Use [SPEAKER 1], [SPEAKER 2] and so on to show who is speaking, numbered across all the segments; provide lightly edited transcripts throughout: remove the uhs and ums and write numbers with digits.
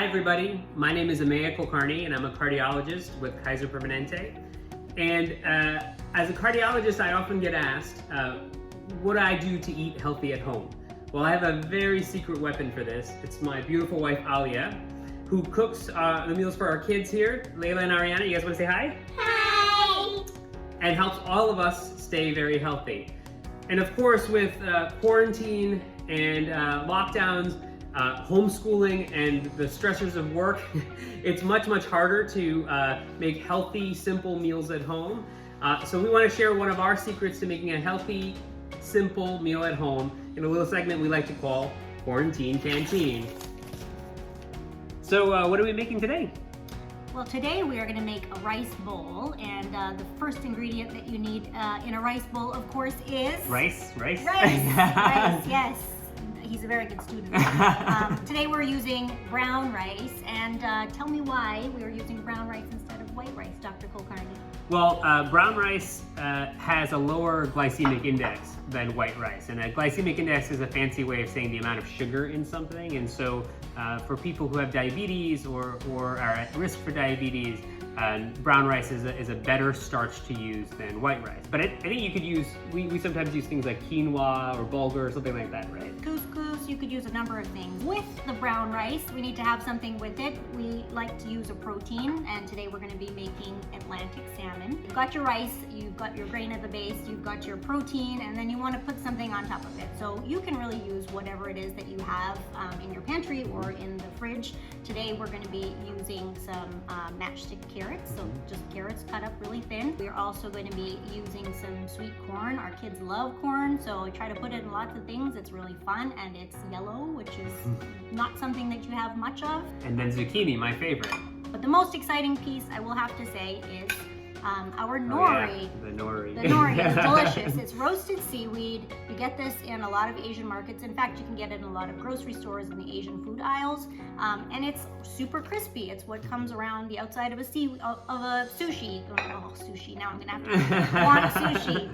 [SPEAKER 1] everybody, my name is Ameya Kulkarni and I'm a cardiologist with Kaiser Permanente. And as a cardiologist, I often get asked, what do I do to eat healthy at home? Well, I have a very secret weapon for this. It's my beautiful wife, Alia, who cooks the meals for our kids here. Layla and Ariana, you guys want to say hi?
[SPEAKER 2] Hi!
[SPEAKER 1] And helps all of us stay very healthy. And of course, with quarantine and lockdowns, homeschooling and the stressors of work, it's much harder to make healthy, simple meals at home. So we want to share one of our secrets to making a healthy, simple meal at home in a little segment we like to call Quarantine Canteen. So what are we making today?
[SPEAKER 2] Well, today we are going to make a rice bowl, and the first ingredient that you need in a rice bowl, of course, is...
[SPEAKER 1] Rice?
[SPEAKER 2] Rice, yes. He's a very good student. Today we're using brown rice, and tell me why we are using brown rice instead of white rice, Dr. Kulkarni.
[SPEAKER 1] Well, brown rice has a lower glycemic index than white rice, and a glycemic index is a fancy way of saying the amount of sugar in something. And so for people who have diabetes or are at risk for diabetes, brown rice is a better starch to use than white rice. But I think you could use, we sometimes use things like quinoa or bulgur or something like that, right?
[SPEAKER 2] Couscous, you could use a number of things. With the brown rice, we need to have something with it. We like to use a protein, and today we're going to be making Atlantic salmon. You've got your rice, you've got your grain at the base, you've got your protein, and then you want to put something on top of it. So you can really use whatever it is that you have in your pantry or in the fridge. Today we're going to be using some matchstick carrots, so just carrots cut up really thin. We're also going to be using some sweet corn. Our kids love corn, so I try to put it in lots of things. It's really fun, and it's yellow, which is not something that you have much of.
[SPEAKER 1] And then zucchini, my favorite.
[SPEAKER 2] But the most exciting piece, I will have to say, is our nori.
[SPEAKER 1] Oh, yeah. The nori.
[SPEAKER 2] The nori is delicious. It's roasted seaweed. You get this in a lot of Asian markets. In fact, you can get it in a lot of grocery stores in the Asian food aisles. And it's super crispy. It's what comes around the outside of a sushi. Oh, sushi. Now I'm gonna have to want sushi.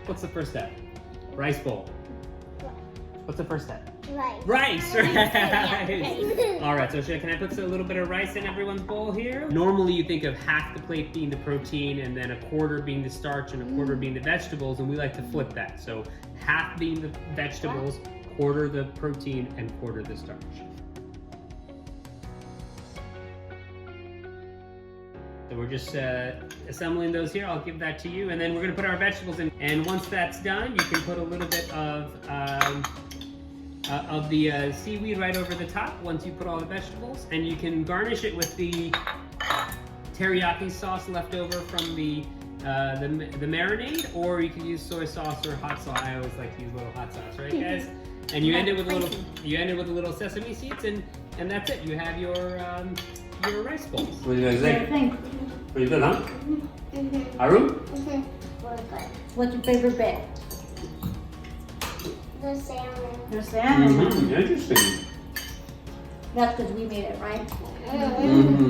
[SPEAKER 1] What's the first step? Rice bowl. What's the first step?
[SPEAKER 3] Rice.
[SPEAKER 1] Rice, right? All right, so can I put a little bit of rice in everyone's bowl here? Normally you think of half the plate being the protein and then a quarter being the starch and a quarter being the vegetables, and we like to flip that. So half being the vegetables, quarter the protein, and quarter the starch. So we're just assembling those here. I'll give that to you, and then we're gonna put our vegetables in. And once that's done, you can put a little bit of the seaweed right over the top once you put all the vegetables, and you can garnish it with the teriyaki sauce left over from the marinade, or you can use soy sauce or hot sauce. I always like to use a little hot sauce, right, guys? And you end it with a little sesame seeds, and that's it. You have your rice bowls. What do you guys think? Pretty good, huh?
[SPEAKER 3] Mm-hmm.
[SPEAKER 1] Arun?
[SPEAKER 3] Mm-hmm. Really good.
[SPEAKER 2] What's your favorite bit?
[SPEAKER 3] The salmon.
[SPEAKER 2] The salmon.
[SPEAKER 1] Interesting.
[SPEAKER 2] That's because we made it, right?
[SPEAKER 3] Mm-hmm.